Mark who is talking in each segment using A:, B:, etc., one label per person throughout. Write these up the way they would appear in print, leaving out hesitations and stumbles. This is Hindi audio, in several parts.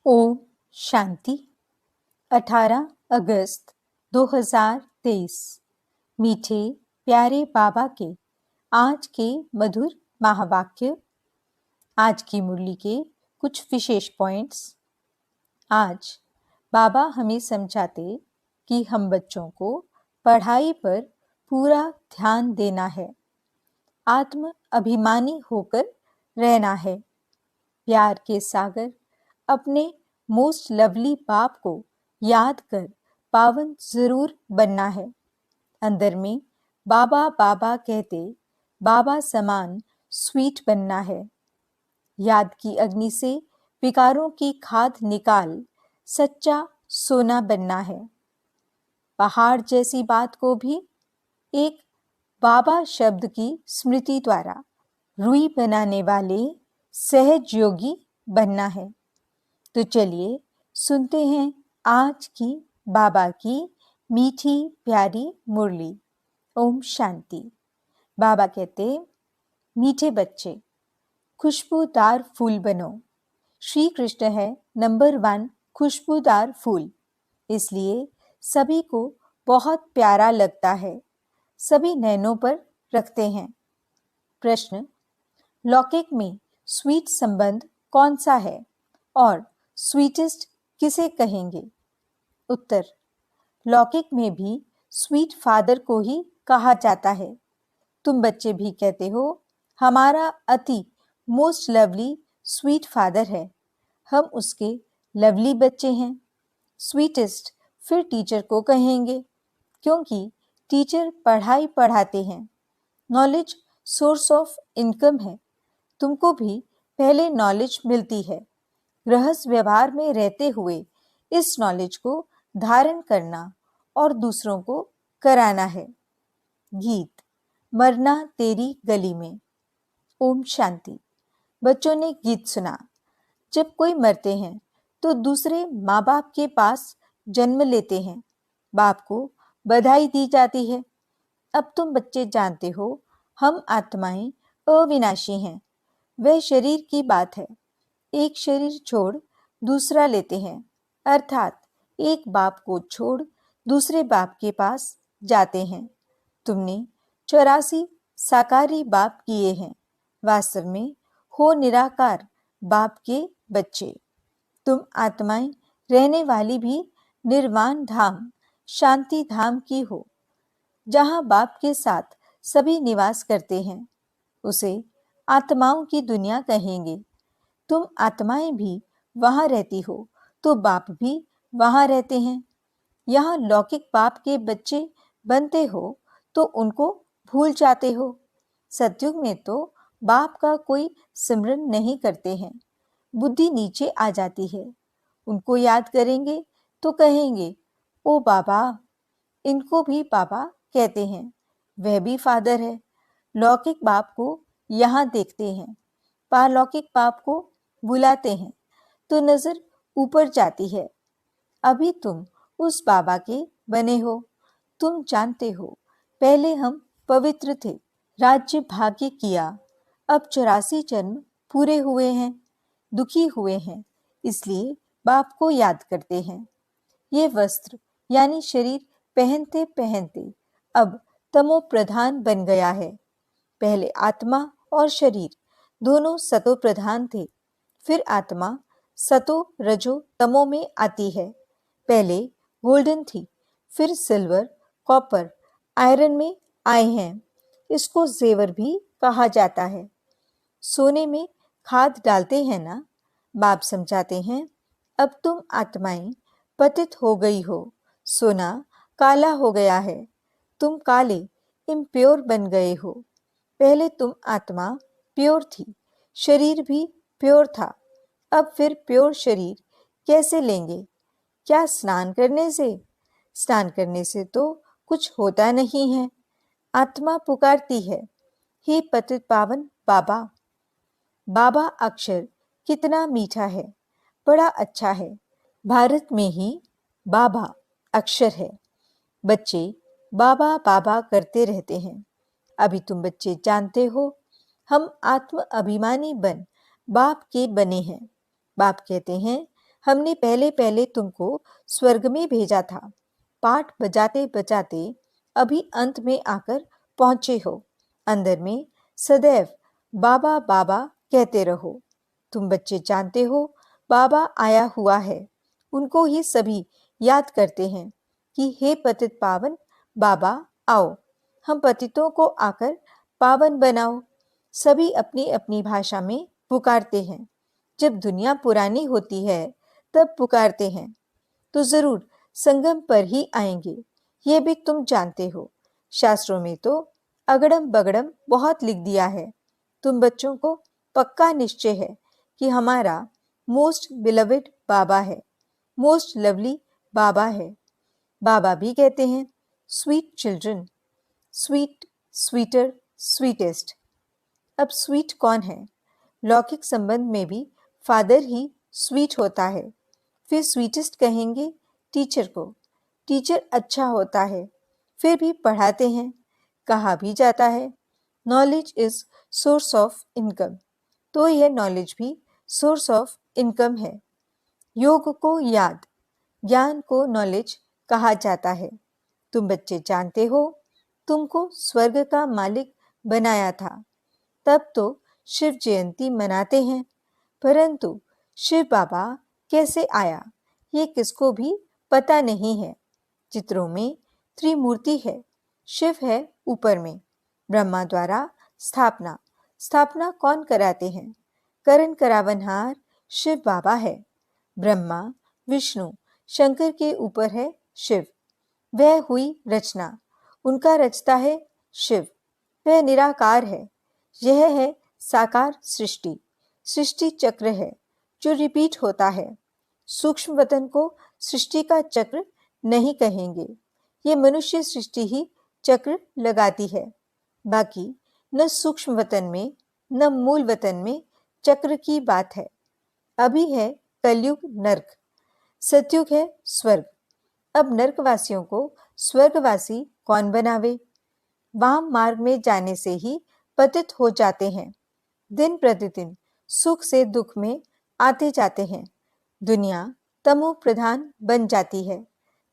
A: ओम शांति। 18 अगस्त 2023। मीठे प्यारे बाबा के आज के मधुर महावाक्य। आज की मुरली के कुछ विशेष पॉइंट्स। आज बाबा हमें समझाते कि हम बच्चों को पढ़ाई पर पूरा ध्यान देना है, आत्म अभिमानी होकर रहना है, प्यार के सागर अपने मोस्ट लवली बाप को याद कर पावन जरूर बनना है। अंदर में बाबा बाबा कहते बाबा समान स्वीट बनना है। याद की अग्नि से विकारों की खाद निकाल सच्चा सोना बनना है। पहाड़ जैसी बात को भी एक बाबा शब्द की स्मृति द्वारा रुई बनाने वाले सहज योगी बनना है। तो चलिए सुनते हैं आज की बाबा की मीठी प्यारी मुरली। ओम शांति। बाबा कहते, मीठे बच्चे खुशबूदार फूल बनो। श्री कृष्ण है नंबर 1 खुशबूदार फूल, इसलिए सभी को बहुत प्यारा लगता है, सभी नैनों पर रखते हैं। प्रश्न, लौकिक में स्वीट संबंध कौन सा है और स्वीटेस्ट किसे कहेंगे? उत्तर, लौकिक में भी स्वीट फादर को ही कहा जाता है। तुम बच्चे भी कहते हो हमारा अति मोस्ट लवली स्वीट फादर है, हम उसके लवली बच्चे हैं। स्वीटेस्ट फिर टीचर को कहेंगे, क्योंकि टीचर पढ़ाई पढ़ाते हैं। नॉलेज सोर्स ऑफ इनकम है, तुमको भी पहले नॉलेज मिलती है। गृहस्थ व्यवहार में रहते हुए इस नॉलेज को धारण करना और दूसरों को कराना है। गीत, मरना तेरी गली में। ओम शांति। बच्चों ने गीत सुना। जब कोई मरते हैं तो दूसरे माँ बाप के पास जन्म लेते हैं, बाप को बधाई दी जाती है। अब तुम बच्चे जानते हो हम आत्माएं अविनाशी हैं, वह शरीर की बात है। एक शरीर छोड़ दूसरा लेते हैं, अर्थात एक बाप को छोड़ दूसरे बाप के पास जाते हैं। तुमने 84 साकारी बाप किए हैं, वास्तव में हो निराकार बाप के बच्चे। तुम आत्माएं रहने वाली भी निर्वाण धाम शांति धाम की हो, जहां बाप के साथ सभी निवास करते हैं, उसे आत्माओं की दुनिया कहेंगे। तुम आत्माएं भी वहां रहती हो तो बाप भी वहां रहते हैं। यहाँ लौकिक बाप के बच्चे बनते हो तो उनको भूल जाते हो। सतयुग में तो बाप का कोई सिमरन नहीं करते हैं, बुद्धि नीचे आ जाती है। उनको याद करेंगे तो कहेंगे ओ बाबा। इनको भी बाबा कहते हैं, वह भी फादर है। लौकिक बाप को यहाँ देखते हैं, पारलौकिक बाप को बुलाते हैं तो नजर ऊपर जाती है। अभी तुम उस बाबा के बने हो। तुम जानते हो पहले हम पवित्र थे, राज्य भाग्य किया, अब 84 जन्म पूरे हुए हैं, दुखी हुए हैं, इसलिए बाप को याद करते हैं। ये वस्त्र यानी शरीर पहनते पहनते अब तमो प्रधान बन गया है। पहले आत्मा और शरीर दोनों सतो प्रधान थे, फिर आत्मा सतो रजो तमो में आती है। पहले गोल्डन थी, फिर सिल्वर, कॉपर, आयरन में आए हैं। इसको जेवर भी कहा जाता है। सोने में खाद डालते हैं ना, बाप समझाते हैं अब तुम आत्माएं पतित हो गई हो, सोना काला हो गया है, तुम काले इम्प्योर बन गए हो। पहले तुम आत्मा प्योर थी, शरीर भी प्योर था, अब फिर प्योर शरीर कैसे लेंगे? क्या स्नान करने से? स्नान करने से तो कुछ होता नहीं है। आत्मा पुकारती है, हे पतित पावन बाबा। बाबा अक्षर कितना मीठा है, बड़ा अच्छा है। भारत में ही बाबा अक्षर है। बच्चे बाबा बाबा करते रहते हैं। अभी तुम बच्चे जानते हो हम आत्म अभिमानी बन बाप के बने हैं। बाप कहते हैं हमने पहले पहले तुमको स्वर्ग में भेजा था। पाठ बजाते बजाते अभी अंत में आकर पहुंचे हो। अंदर में सदैव बाबा बाबा कहते रहो। तुम बच्चे जानते हो बाबा आया हुआ है। उनको ही सभी याद करते हैं कि हे पतित पावन बाबा आओ, हम पतितों को आकर पावन बनाओ। सभी अपनी अपनी भाषा में पुकारते हैं। जब दुनिया पुरानी होती है तब पुकारते हैं तो जरूर संगम पर ही आएंगे। ये भी तुम जानते हो। शास्त्रों में तो अगड़म बगड़म बहुत लिख दिया है। तुम बच्चों को पक्का निश्चय है कि हमारा मोस्ट बिलवेड बाबा है, मोस्ट लवली बाबा है। बाबा भी कहते हैं sweet children, sweet, sweeter, sweetest. अब स्वीट कौन है? लौकिक संबंध में भी फादर ही स्वीट होता है। फिर स्वीटेस्ट कहेंगे टीचर को। टीचर अच्छा होता है, फिर भी पढ़ाते हैं। कहा भी जाता है knowledge is source of income, तो यह नॉलेज भी सोर्स ऑफ इनकम है। योग को याद, ज्ञान को नॉलेज कहा जाता है। तुम बच्चे जानते हो तुमको स्वर्ग का मालिक बनाया था। तब तो शिव जयंती मनाते हैं, परंतु शिव बाबा कैसे आया ये किसको भी पता नहीं है। चित्रों में त्रिमूर्ति है। शिव है ऊपर में, ब्रह्मा द्वारा स्थापना। स्थापना कौन कराते हैं? करण करावनहार शिव बाबा है। ब्रह्मा, विष्णु, शंकर के ऊपर है शिव। वह हुई रचना, उनका रचता है शिव। वह निराकार है। यह है साकार सृष्टि। सृष्टि चक्र है जो रिपीट होता है। सूक्ष्म वतन को सृष्टि का चक्र नहीं कहेंगे। ये मनुष्य सृष्टि ही चक्र लगाती है। बाकी न सूक्ष्म वतन में न मूल वतन में चक्र की बात है। अभी है कलयुग नर्क, सतयुग है स्वर्ग। अब नर्कवासियों को स्वर्गवासी कौन बनावे? वाम मार्ग में जाने से ही पतित हो जाते हैं। दिन प्रतिदिन सुख से दुख में आते जाते हैं। दुनिया तमो प्रधान बन जाती है।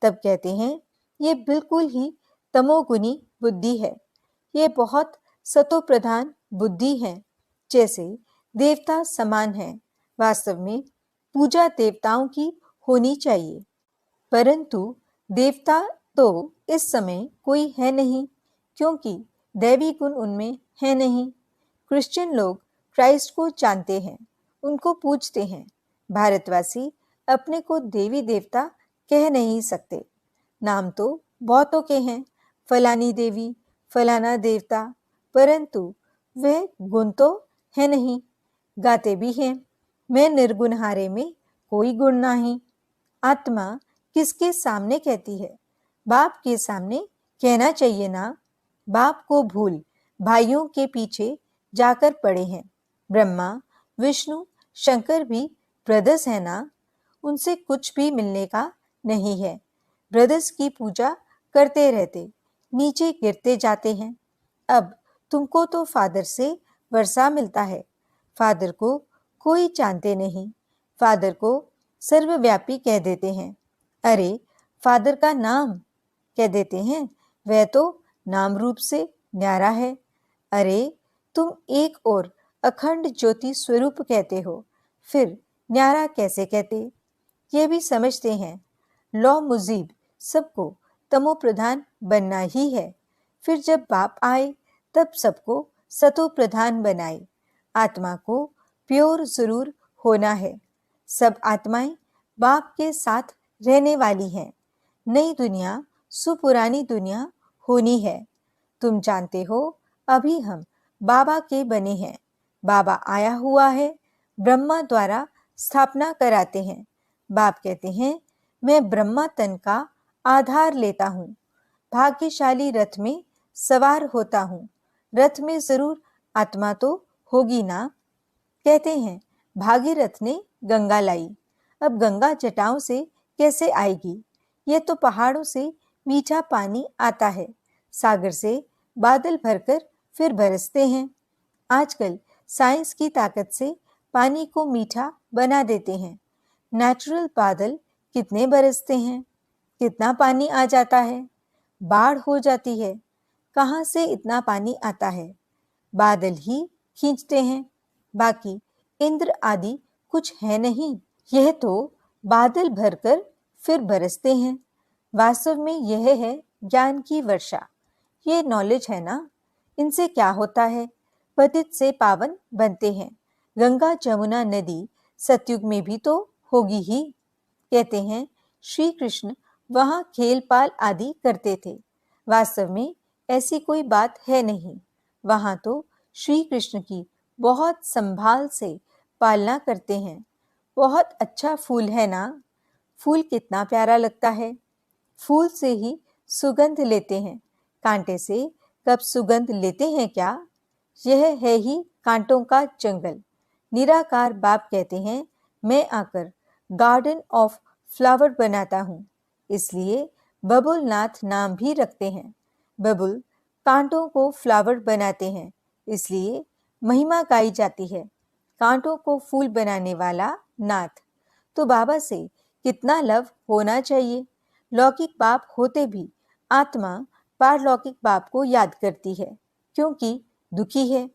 A: तब कहते हैं ये बिल्कुल ही तमोगुनी बुद्धि है। ये बहुत सतो प्रधान बुद्धि है, जैसे देवता समान है। वास्तव में पूजा देवताओं की होनी चाहिए, परंतु देवता तो इस समय कोई है नहीं, क्योंकि दैवी गुण उनमें है नहीं। क्रिश्चियन लोग क्राइस्ट को जानते हैं, उनको पूजते हैं। भारतवासी अपने को देवी देवता कह नहीं सकते। नाम तो बहुतों के हैं, फलानी देवी, फलाना देवता, परंतु वह गुण तो है नहीं। गाते भी हैं मैं निर्गुणहारे में कोई गुण नहीं। आत्मा किसके सामने कहती है? बाप के सामने कहना चाहिए ना। बाप को भूल भाइयों के पीछे जाकर पड़े हैं। ब्रह्मा, विष्णु, शंकर भी ब्रदर्स है ना। उनसे कुछ भी मिलने का नहीं है। ब्रदर्स की पूजा करते रहते नीचे गिरते जाते हैं। अब तुमको तो फादर से वर्षा मिलता है। फादर को कोई जानते नहीं। फादर को सर्वव्यापी कह देते हैं। अरे फादर का नाम कह देते हैं, वह तो नाम रूप से न्यारा है। अरे तुम एक और अखंड ज्योति स्वरूप कहते हो, फिर न्यारा कैसे कहते? ये भी समझते हैं लौ मुजीब सबको तमो प्रधान बनना ही है। फिर जब बाप आए तब सबको सतो प्रधान बनाए। आत्मा को प्योर जरूर होना है। सब आत्माएं बाप के साथ रहने वाली हैं। नई दुनिया सुपुरानी दुनिया होनी है। तुम जानते हो अभी हम बाबा के बने हैं। बाबा आया हुआ है, ब्रह्मा द्वारा स्थापना कराते हैं। बाप कहते हैं मैं ब्रह्मा तन का आधार लेता हूँ। भाग्यशाली रथ में सवार होता हूँ। रथ में जरूर आत्मा तो होगी ना। कहते हैं भागीरथ ने गंगा लाई। अब गंगा जटाओं से कैसे आएगी? ये तो पहाड़ों से मीठा पानी आता है, सागर से बादल भरकर फिर बरसते हैं। आजकल साइंस की ताकत से पानी को मीठा बना देते हैं। नेचुरल बादल कितने बरसते हैं, कितना पानी आ जाता है, बाढ़ हो जाती है, कहाँ से इतना पानी आता है, बादल ही खींचते हैं, बाकी इंद्र आदि कुछ है नहीं। यह तो बादल भरकर फिर बरसते हैं। वास्तव में यह है ज्ञान की वर्षा। ये नॉलेज है ना, इनसे क्या होता है, पतित से पावन बनते हैं। गंगा जमुना नदी सतयुग में भी तो होगी ही। कहते हैं श्री कृष्ण वहां खेल पाल आदि करते थे। वास्तव में ऐसी कोई बात है नहीं। वहां तो श्री कृष्ण की बहुत संभाल से पालना करते हैं। बहुत अच्छा फूल है ना, फूल कितना प्यारा लगता है। फूल से ही सुगंध लेते हैं, कांटे से कब सुगंध लेते हैं क्या। यह है ही कांटों का जंगल। निराकार बाप कहते हैं मैं आकर गार्डन ऑफ फ्लावर बनाता हूँ, इसलिए बबुल नाथ नाम भी रखते हैं। बबुल कांटों को फ्लावर बनाते हैं, इसलिए महिमा गाई जाती है। कांटों को फूल बनाने वाला नाथ। तो बाबा से कितना लव होना चाहिए। लौकिक बाप होते भी आत्मा पारलौकिक बाप को याद करती है, क्योंकि दुखी है।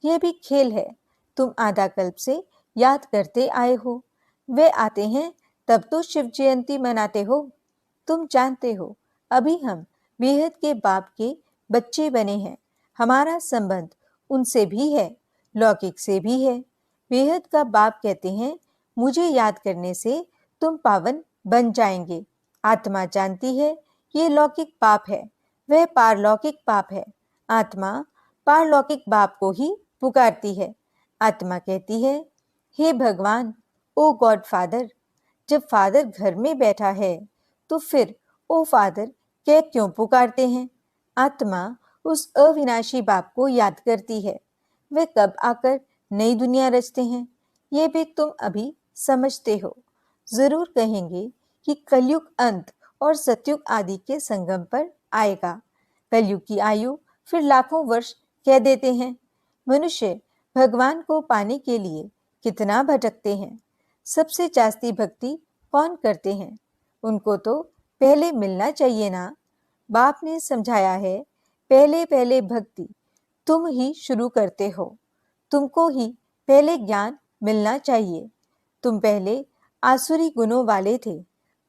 A: यह भी खेल है। तुम आधा कल्प से याद करते आए हो। वे आते हैं तब तो शिव जयंती मनाते हो। तुम जानते हो अभी हम बेहद के बाप के बच्चे बने हैं। हमारा संबंध उनसे भी है, लौकिक से भी है। बेहद का बाप कहते हैं मुझे याद करने से तुम पावन बन जाएंगे। आत्मा जानती है ये लौकिक पाप है, वह पारलौकिक पाप है। आत्मा पारलौकिक बाप को ही पुकारती है। आत्मा कहती है हे भगवान, ओ गॉड फादर। जब फादर घर में बैठा है तो फिर ओ फादर कह क्यों पुकारते हैं। आत्मा उस अविनाशी बाप को याद करती है। वे कब आकर नई दुनिया रचते हैं, ये भी तुम अभी समझते हो। जरूर कहेंगे कि कलयुग अंत और सतयुग आदि के संगम पर आएगा। कलयुग की आयु फिर लाखों वर्ष कह देते हैं। मनुष्य भगवान को पाने के लिए कितना भटकते हैं। सबसे जास्ती भक्ति कौन करते हैं, उनको तो पहले मिलना चाहिए ना। बाप ने समझाया है पहले पहले भक्ति तुम ही शुरू करते हो। तुमको ही पहले ज्ञान मिलना चाहिए। तुम पहले आसुरी गुणों वाले थे,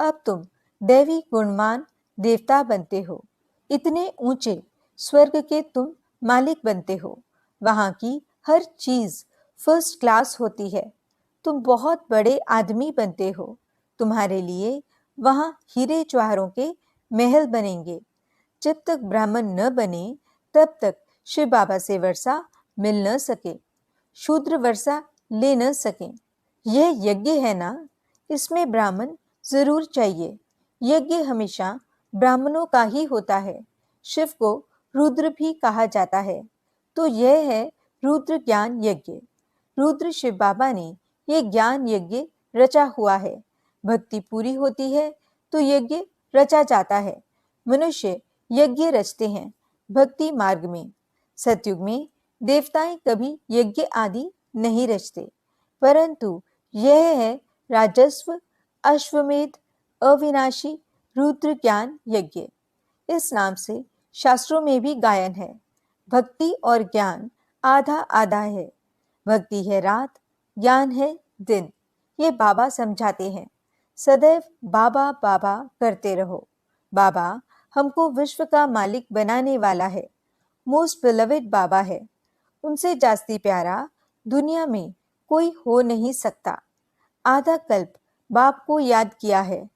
A: अब तुम दैवी गुणवान देवता बनते हो। इतने ऊंचे स्वर्ग के तुम मालिक बनते हो। वहां की हर चीज फर्स्ट क्लास होती है। तुम बहुत बड़े आदमी बनते हो। तुम्हारे लिए वहां हीरे जवाहरों के महल बनेंगे। जब तक ब्राह्मण न बने तब तक शिव बाबा से वर्षा मिल न सके, शूद्र वर्षा ले न सके। यह यज्ञ है ना, इसमें ब्राह्मण जरूर चाहिए। यज्ञ हमेशा ब्राह्मणों का ही होता है। शिव को रुद्र भी कहा जाता है, तो यह है रुद्र ज्ञान यज्ञ। रुद्र शिव बाबा ने यह ज्ञान यज्ञ रचा हुआ है। भक्ति पूरी होती है तो यज्ञ रचा जाता है। मनुष्य यज्ञ रचते हैं भक्ति मार्ग में। सतयुग में देवताएं कभी यज्ञ आदि नहीं रचते, परंतु यह है राजस्व अश्वमेध अविनाशी रुद्र ज्ञान यज्ञ। इस नाम से शास्त्रों में भी गायन है। भक्ति और ज्ञान आधा आधा है। भक्ति है रात, ज्ञान है दिन। ये बाबा समझाते हैं। सदैव बाबा बाबा करते रहो। बाबा हमको विश्व का मालिक बनाने वाला है। मोस्ट बिलवेड बाबा है। उनसे जास्ती प्यारा दुनिया में कोई हो नहीं सकता। आधा कल्प बाप को याद किया है,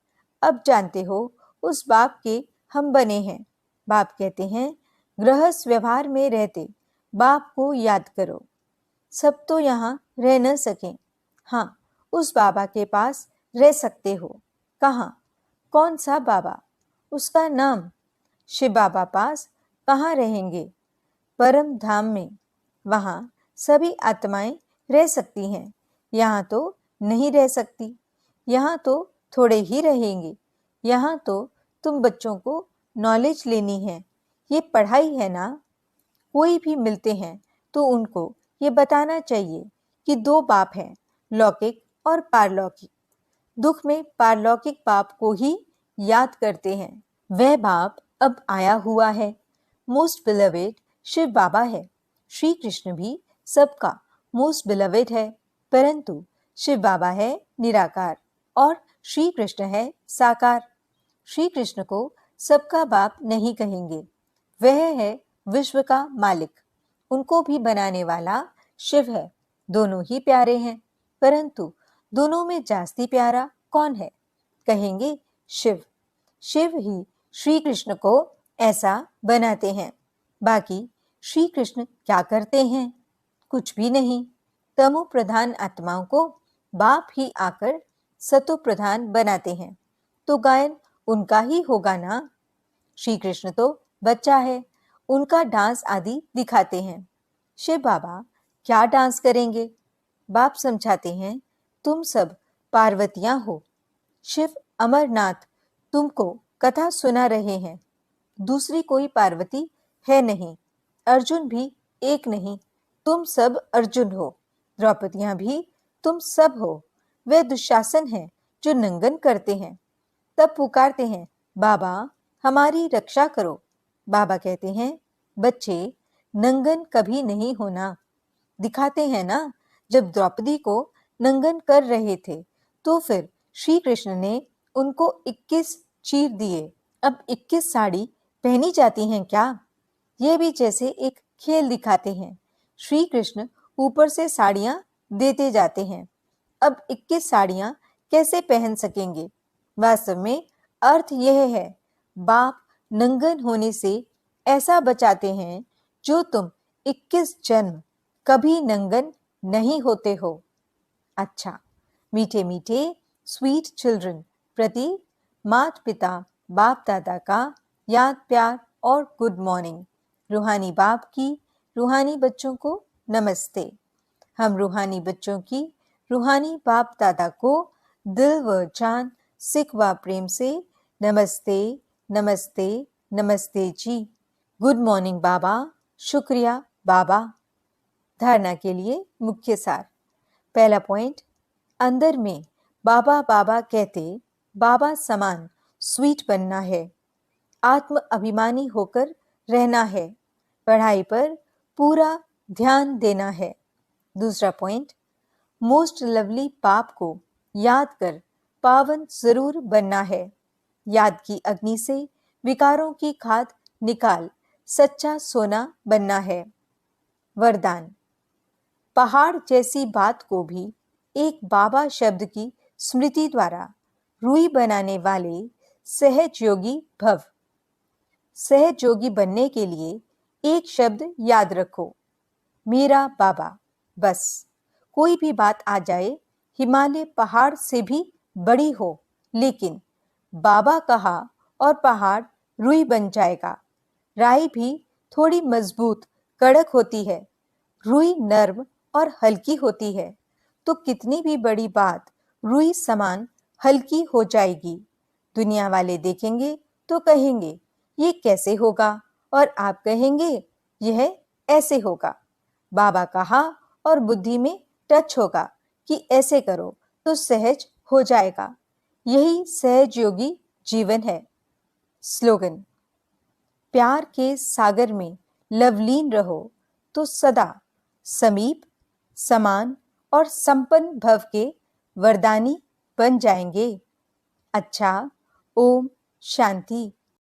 A: अब जानते हो उस बाप के हम बने हैं। बाप कहते हैं गृहस्थ व्यवहार में रहते बाप को याद करो। सब तो यहाँ रह न सकें, हाँ उस बाबा के पास रह सकते हो। कहाँ, कौन सा बाबा, उसका नाम। शिव बाबा पास कहाँ रहेंगे, परम धाम में। वहाँ सभी आत्माएं रह सकती हैं, यहाँ तो नहीं रह सकती। यहाँ तो थोड़े ही रहेंगे। यहाँ तो तुम बच्चों को नॉलेज लेनी है, ये पढ़ाई है ना। कोई भी मिलते हैं तो उनको ये बताना चाहिए कि दो बाप हैं, लौकिक और पारलौकिक। दुख में पारलौकिक बाप को ही याद करते हैं। वह बाप अब आया हुआ है। मोस्ट बिलवेड शिव बाबा है। श्री कृष्ण भी सबका मोस्ट बिलवेड है, परंतु शिव बाबा है निराकार और श्री कृष्ण है साकार। श्री कृष्ण को सबका बाप नहीं कहेंगे, वह है विश्व का मालिक। उनको भी बनाने वाला शिव है। दोनों ही प्यारे हैं, परंतु दोनों में जास्ती प्यारा कौन है? कहेंगे शिव। शिव ही श्री कृष्ण को ऐसा बनाते हैं। बाकी श्री कृष्ण क्या करते हैं? कुछ भी नहीं। तमो प्रधान आत्माओं को बाप ही आकर सतो प्रधान बनाते हैं, तो गायन उनका ही होगा ना। श्री कृष्ण तो बच्चा है, उनका डांस आदि दिखाते हैं। शिव बाबा क्या डांस करेंगे? बाप समझाते हैं, तुम सब पार्वतियां हो। शिव अमरनाथ तुमको कथा सुना रहे हैं। दूसरी कोई पार्वती है नहीं, अर्जुन भी एक नहीं, तुम सब अर्जुन हो। द्रौपदियां भी तुम सब हो। वे दुशासन हैं जो नंगन करते हैं। तब पुकारते हैं, बाबा हमारी रक्षा करो। बाबा कहते हैं, बच्चे नंगन कभी नहीं होना। दिखाते हैं ना, जब द्रौपदी को नंगन कर रहे थे तो फिर श्री कृष्ण ने उनको 21 चीर दिए। अब 21 साड़ी पहनी जाती हैं क्या? ये भी जैसे एक खेल दिखाते हैं। श्री कृष्ण ऊपर से साड़ियां देते जाते हैं। अब 21 साड़ियां कैसे पहन सकेंगे? वास्तव में अर्थ यह है, बाप नंगन होने से ऐसा बचाते हैं जो तुम 21 जन्म कभी नंगन नहीं होते हो। अच्छा, मीठे मीठे स्वीट चिल्ड्रन प्रति माता पिता बाप दादा का याद प्यार और गुड मॉर्निंग। रूहानी बाप की रूहानी बच्चों को नमस्ते। हम रूहानी बच्चों की रूहानी बाप दादा को दिल व जान सिख व प्रेम से नमस्ते नमस्ते नमस्ते जी। गुड मॉर्निंग बाबा, शुक्रिया बाबा। धारणा के लिए मुख्य सार। पहला पॉइंट, अंदर में बाबा बाबा कहते बाबा समान स्वीट बनना है। आत्म अभिमानी होकर रहना है। पढ़ाई पर पूरा ध्यान देना है। दूसरा पॉइंट, मोस्ट लवली बाप को याद कर पावन जरूर बनना है। याद की अग्नि से विकारों की खाद निकाल सच्चा सोना बनना है। वरदान, पहाड़ जैसी बात को भी एक बाबा शब्द की स्मृति द्वारा रूई बनाने वाले सहज योगी भव। सहज योगी बनने के लिए एक शब्द याद रखो, मेरा बाबा। बस कोई भी बात आ जाए, हिमालय पहाड़ से भी बड़ी हो, लेकिन बाबा कहा और पहाड़ रूई बन जाएगा। राई भी थोड़ी मजबूत कड़क होती है, रूई नर्म और हल्की होती है, तो कितनी भी बड़ी बात रूई समान हल्की हो जाएगी। दुनिया वाले देखेंगे तो कहेंगे ये कैसे होगा, और आप कहेंगे यह ऐसे होगा। बाबा कहा और बुद्धि में टच होगा कि ऐसे करो तो सहज हो जाएगा। यही सहज योगी जीवन है। स्लोगन, प्यार के सागर में लवलीन रहो तो सदा समीप समान और संपन्न भव के वरदानी बन जाएंगे। अच्छा, ओम शांति।